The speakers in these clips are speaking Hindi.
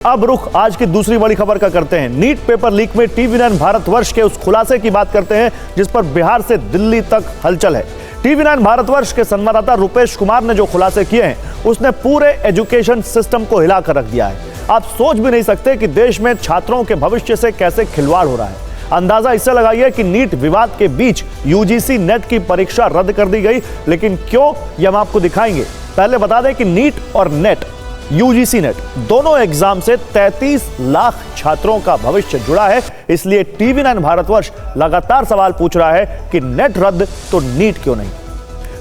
अब रुख आज की दूसरी बड़ी खबर का करते हैं। नीट पेपर लीक में टीवी9 भारतवर्ष के उस खुलासे की बात करते हैं जिस पर बिहार से दिल्ली तक हलचल है। टीवी9 भारतवर्ष के संवाददाता रुपेश कुमार ने जो खुलासे किए हैं उसने पूरे एजुकेशन सिस्टम को हिलाकर रख दिया है। आप सोच भी नहीं सकते कि देश में छात्रों के भविष्य से कैसे खिलवाड़ हो रहा है। अंदाजा इससे लगाइए कि नीट विवाद के बीच यूजीसी नेट की परीक्षा रद्द कर दी गई, लेकिन क्यों, यह हम आपको दिखाएंगे। पहले बता दें कि नीट और नेट, यूजीसी नेट दोनों एग्जाम से 33 लाख छात्रों का भविष्य जुड़ा है। इसलिए टीवी9 भारतवर्ष लगातार सवाल पूछ रहा है कि नेट रद्द तो नीट क्यों नहीं।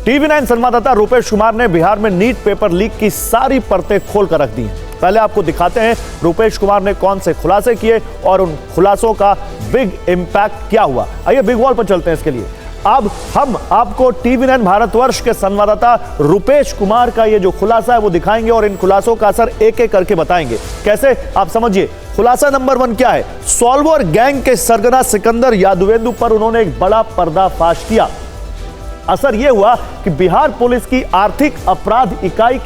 टीवी9 संवाददाता रुपेश कुमार ने बिहार में नीट पेपर लीक की सारी परतें खोलकर रख दी हैं। पहले आपको दिखाते हैं रुपेश कुमार ने कौन से खुलासे किए और उन खुलासों का बिग इंपैक्ट क्या हुआ। आइए बिग वॉल पर चलते हैं। इसके लिए अब हम आपको टीवी9 भारतवर्ष के संवाददाता रुपेश कुमार का ये जो खुलासा है वो दिखाएंगे और इन खुलासों का असर एक एक करके बताएंगे। कैसे, आप समझिए। खुलासा नंबर 1 क्या है? सॉल्वर गैंग के सरगना सिकंदर यादवेंदु पर उन्होंने एक बड़ा पर्दाफाश किया। असर यह हुआ कि बिहार पुलिस की आर्थिक अपराध इकाई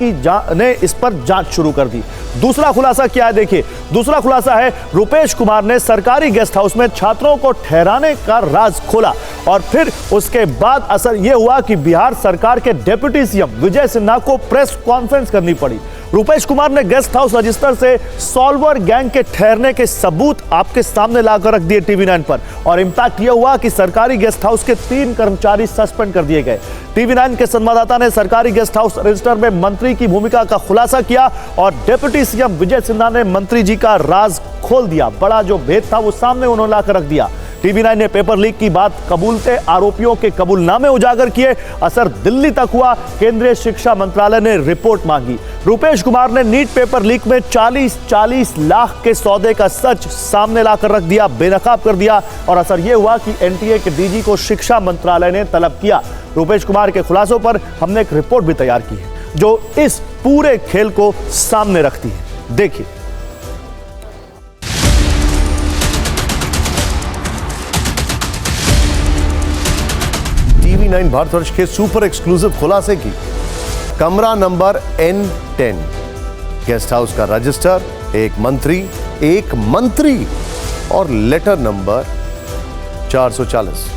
ने इस पर जांच शुरू कर दी। दूसरा खुलासा क्या है, देखिए। दूसरा खुलासा है रुपेश कुमार ने सरकारी गेस्ट हाउस में छात्रों को ठहराने का राज खोला और फिर उसके बाद असर यह हुआ कि बिहार सरकार के डिप्टी सीएम विजय सिन्हा को प्रेस कॉन्फ्रेंस करनी पड़ी। रुपेश कुमार ने गेस्ट हाउस रजिस्टर से सॉल्वर गैंग के ठहरने के सबूत आपके सामने लाकर रख दिए टीवी9 पर, और इंपैक्ट यह हुआ कि सरकारी गेस्ट हाउस के 3 कर्मचारी सस्पेंड कर दिए गए। टीवी9 के संवाददाता ने सरकारी गेस्ट हाउस रजिस्टर में मंत्री की भूमिका का खुलासा किया और डिप्टी सीएम विजय सिन्हा ने मंत्री जी का राज खोल दिया। बड़ा जो भेद था वो सामने उन्होंने लाकर रख दिया। टीवी9 ने पेपर लीक की बात कबूलते आरोपियों के कबूलनामे उजागर किए। असर दिल्ली तक हुआ। केंद्रीय शिक्षा मंत्रालय ने रिपोर्ट मांगी। रुपेश कुमार ने नीट पेपर लीक में 40 लाख के सौदे का सच सामने लाकर रख दिया, बेनकाब कर दिया, और असर यह हुआ कि एनटीए के डीजी को शिक्षा मंत्रालय ने तलब किया। रुपेश कुमार के खुलासों पर हमने एक रिपोर्ट भी तैयार की है जो इस पूरे खेल को सामने रखती है। देखिए। टीवी9 भारतवर्ष के सुपर एक्सक्लूसिव खुलासे की कमरा नंबर N10, गेस्ट हाउस का रजिस्टर, एक मंत्री और लेटर नंबर 440।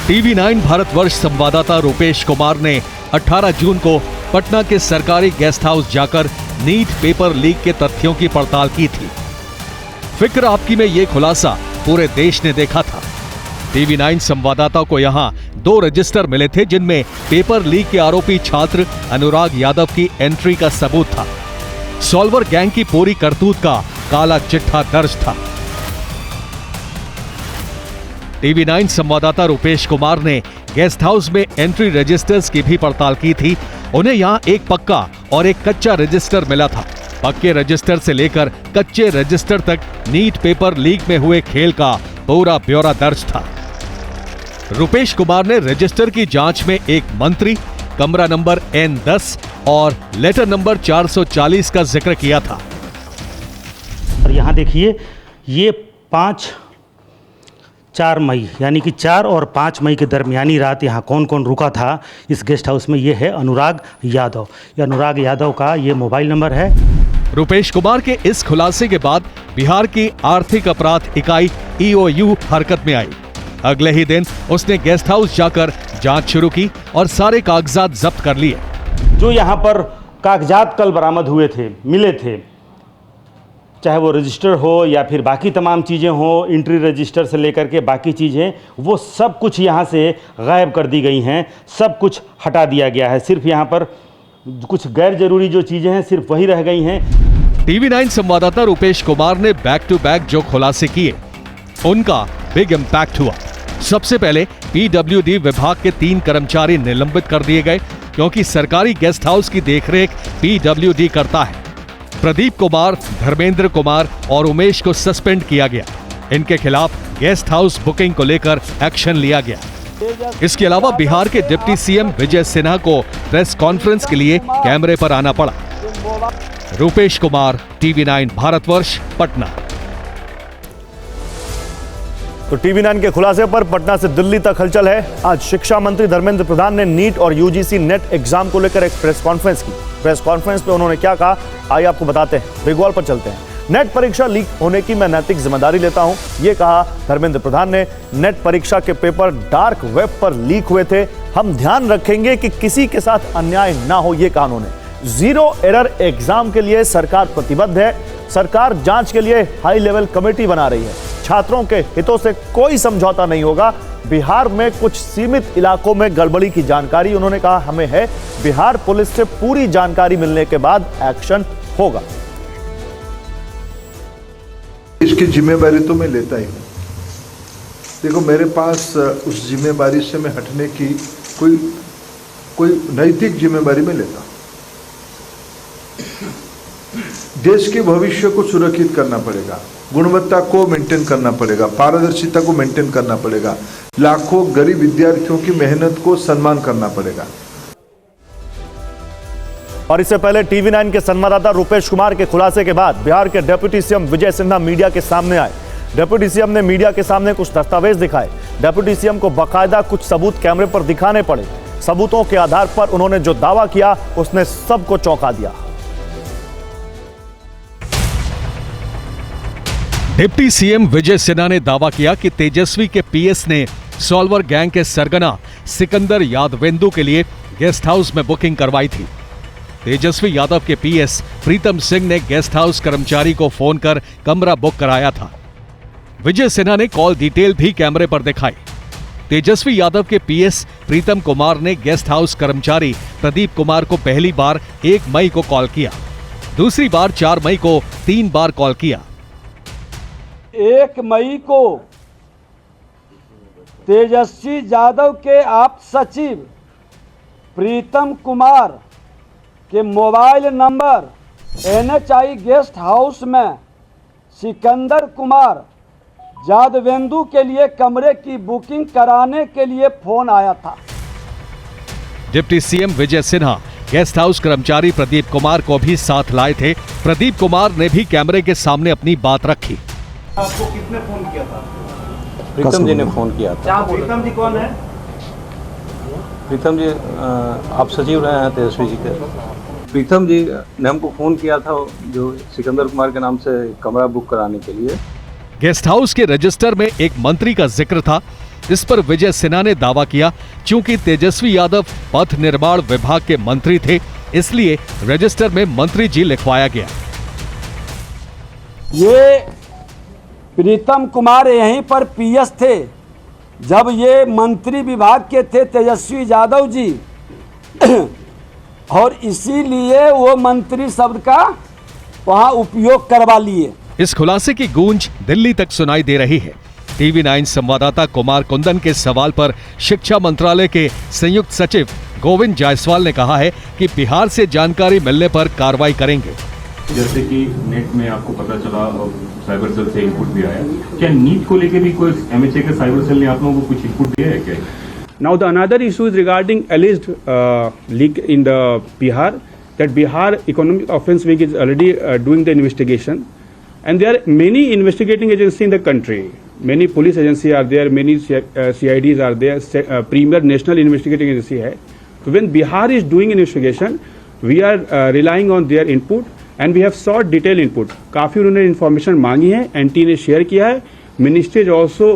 टीवी9 भारतवर्ष संवाददाता रुपेश कुमार ने 18 जून को पटना के सरकारी गेस्ट हाउस जाकर नीट पेपर लीक के तथ्यों की पड़ताल की थी। फिक्र आपकी में यह खुलासा पूरे देश ने देखा था। टीवी9 संवाददाता को यहां 2 रजिस्टर मिले थे जिनमें पेपर लीक के आरोपी छात्र अनुराग यादव की एंट्री का सबूत था। सॉल्वर गैंग की पूरी करतूत का काला चिट्ठा दर्ज था। टीवी9 संवाददाता रुपेश कुमार ने गेस्ट हाउस में एंट्री रजिस्टर्स की भी पड़ताल की थी। उन्हें यहां एक पक्का और एक कच्चा रजिस्टर मिला था। पक्के रजिस्टर से लेकर कच्चे रजिस्टर तक नीट पेपर लीक में हुए खेल का पूरा ब्यौरा दर्ज था। रुपेश कुमार ने रजिस्टर की जांच में एक मंत्री, कमरा नंबर N10 और लेटर नंबर 440 का जिक्र किया था। और यहाँ देखिए, ये 4 मई यानी कि 4 और 5 मई के दरमियानी रात यहाँ कौन कौन रुका था इस गेस्ट हाउस में, ये है अनुराग यादव। ये अनुराग यादव का ये मोबाइल नंबर है। रुपेश कुमार के इस खुलासे के बाद बिहार की आर्थिक अपराध इकाई EOU हरकत में आई। अगले ही दिन उसने गेस्ट हाउस जाकर जांच शुरू की और सारे कागजात जब्त कर लिए। जो यहाँ पर कागजात कल बरामद हुए थे, मिले थे, चाहे वो रजिस्टर हो या फिर बाकी तमाम चीज़ें हो, एंट्री रजिस्टर से लेकर के बाकी चीज़ें, वो सब कुछ यहाँ से गायब कर दी गई हैं। सब कुछ हटा दिया गया है। सिर्फ यहाँ पर कुछ गैर जरूरी जो चीज़ें हैं सिर्फ वही रह गई हैं। टीवी9 संवाददाता रुपेश कुमार ने बैक टू बैक जो खुलासे किए उनका बिग इंपैक्ट हुआ। सबसे पहले PWD विभाग के 3 कर्मचारी निलंबित कर दिए गए क्योंकि सरकारी गेस्ट हाउस की देखरेख PWD करता है। प्रदीप कुमार, धर्मेंद्र कुमार और उमेश को सस्पेंड किया गया। इनके खिलाफ गेस्ट हाउस बुकिंग को लेकर एक्शन लिया गया। इसके अलावा बिहार के डिप्टी सीएम विजय सिन्हा को प्रेस कॉन्फ्रेंस के लिए कैमरे पर आना पड़ा। रुपेश कुमार, टीवी9 भारतवर्ष, पटना। तो टीवी 9 के खुलासे पर पटना से दिल्ली तक हलचल है। आज शिक्षा मंत्री धर्मेंद्र प्रधान ने नीट और यूजीसी नेट एग्जाम को लेकर एक प्रेस कॉन्फ्रेंस की। प्रेस कॉन्फ्रेंस पे उन्होंने क्या कहा, आइए आपको बताते हैं। बिग वॉल पर चलते हैं। नेट परीक्षा लीक होने की मैं नैतिक जिम्मेदारी लेता हूं, ये कहा धर्मेंद्र प्रधान ने। नेट परीक्षा के पेपर डार्क वेब पर लीक हुए थे, हम ध्यान रखेंगे कि किसी के साथ अन्याय ना हो, ये कहा उन्होंने। जीरो एरर एग्जाम के लिए सरकार प्रतिबद्ध है। सरकार जांच के लिए हाई लेवल कमेटी बना रही है। छात्रों के हितों से कोई समझौता नहीं होगा। बिहार में कुछ सीमित इलाकों में गड़बड़ी की जानकारी उन्होंने कहा हमें है। बिहार पुलिस से पूरी जानकारी मिलने के बाद एक्शन होगा। इसकी जिम्मेदारी तो मैं लेता ही हूँ। देखो, मेरे पास उस जिम्मेदारी से मैं हटने की कोई नैतिक जिम्मेदारी में लेता हूँ। देश के भविष्य को सुरक्षित करना पड़ेगा, गुणवत्ता को मेंटेन करना पड़ेगा, पारदर्शिता को मेंटेन करना पड़ेगा, लाखों गरीब विद्यार्थियों की मेहनत को सम्मान करना पड़ेगा। और इससे पहले टीवी 9 के संवाददाता रुपेश कुमार के खुलासे के बाद बिहार के deputy CM Vijay Sinha media के सामने आए। डिप्टी सीएम ने मीडिया के सामने कुछ दस्तावेज दिखाए। डिप्टी सीएम को बाकायदा कुछ सबूत कैमरे पर दिखाने पड़े। सबूतों के आधार पर उन्होंने जो दावा किया उसने सबको चौंका दिया। डिप्टी सीएम विजय सिन्हा ने दावा किया कि तेजस्वी के पीएस ने सॉल्वर गैंग के सरगना सिकंदर यादवेंदु के लिए गेस्ट हाउस में बुकिंग करवाई थी। तेजस्वी यादव के पीएस प्रीतम सिंह ने गेस्ट हाउस कर्मचारी को फोन कर कमरा बुक कराया था। विजय सिन्हा ने कॉल डिटेल भी कैमरे पर दिखाई। तेजस्वी यादव के पीएस प्रीतम कुमार ने गेस्ट हाउस कर्मचारी प्रदीप कुमार को पहली बार 1 मई को कॉल किया, दूसरी बार 4 मई को 3 बार कॉल किया। 1 मई को तेजस्वी यादव के आप सचिव प्रीतम कुमार के mobile number NHI guest house में सिकंदर कुमार यादवेंदु के लिए कमरे की बुकिंग कराने के लिए फोन आया था। Deputy CM Vijay Sinha guest house कर्मचारी प्रदीप कुमार को भी साथ लाए थे। प्रदीप कुमार ने भी कैमरे के सामने अपनी बात रखी। आपको किसने फोन किया था? प्रीतम जी ने फोन किया था। प्रीतम जी कौन है? प्रीतम जी आप सचिव रहे हैं तेजस्वी जी के। प्रीतम जी ने हमको फोन किया था जो सिकंदर कुमार के नाम से कमरा बुक कराने के लिए। गेस्ट हाउस के रजिस्टर में एक मंत्री का जिक्र था। इस पर विजय सिन्हा ने दावा किया चूंकि तेजस्वी यादव पथ निर्माण विभाग के मंत्री थे, इसलिए रजिस्टर में मंत्री जी लिखवाया गया। ये प्रीतम कुमार यहीं पर पीएस थे जब ये मंत्री विभाग के थे तेजस्वी यादव जी और इसीलिए वो मंत्री शब्द का वहां उपयोग करवा लिए। इस खुलासे की गूंज दिल्ली तक सुनाई दे रही है। टीवी 9 संवाददाता कुमार कुंदन के सवाल पर शिक्षा मंत्रालय के संयुक्त सचिव गोविंद जायसवाल ने कहा है कि बिहार से जानकारी मिलने पर कार्रवाई करेंगे। जैसे कि नेट में आपको पता चला और साइबर सेल से इनपुट भी आया, क्या नीट को लेके भी कोई MHA के साइबर सेल ने आप लोगों को कुछ इनपुट दिया है क्या? Now the another issue is regarding alleged leak in the Bihar, that Bihar Economic Offence Wing is already doing the investigation, and there are many investigating agencies in the country. Many police agencies are there, many CIDs are there, Premier National Investigating Agency है. So when Bihar is doing investigation, we are relying on their input and we have sought detailed input. काफ़ी उन्होंने information मांगी है, NT ने share किया है, Ministry has also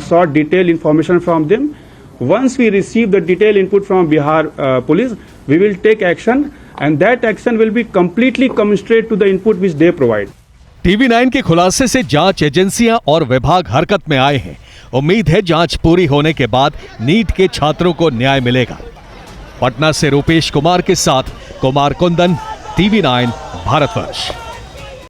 sought detailed information from them. Once we receive the detailed input from Bihar police, we will take action and that action will be completely commensurate to the input which they provide. TV 9 के खुलासे से जांच एजेंसियां और विभाग हरकत में आए हैं। उम्मीद है जांच पूरी होने के बाद नीट के छात्रों को न्याय मिलेगा। पटना से रुपेश कुमार के साथ कुमार कुंदन, टीवी 9 भारतवर्ष।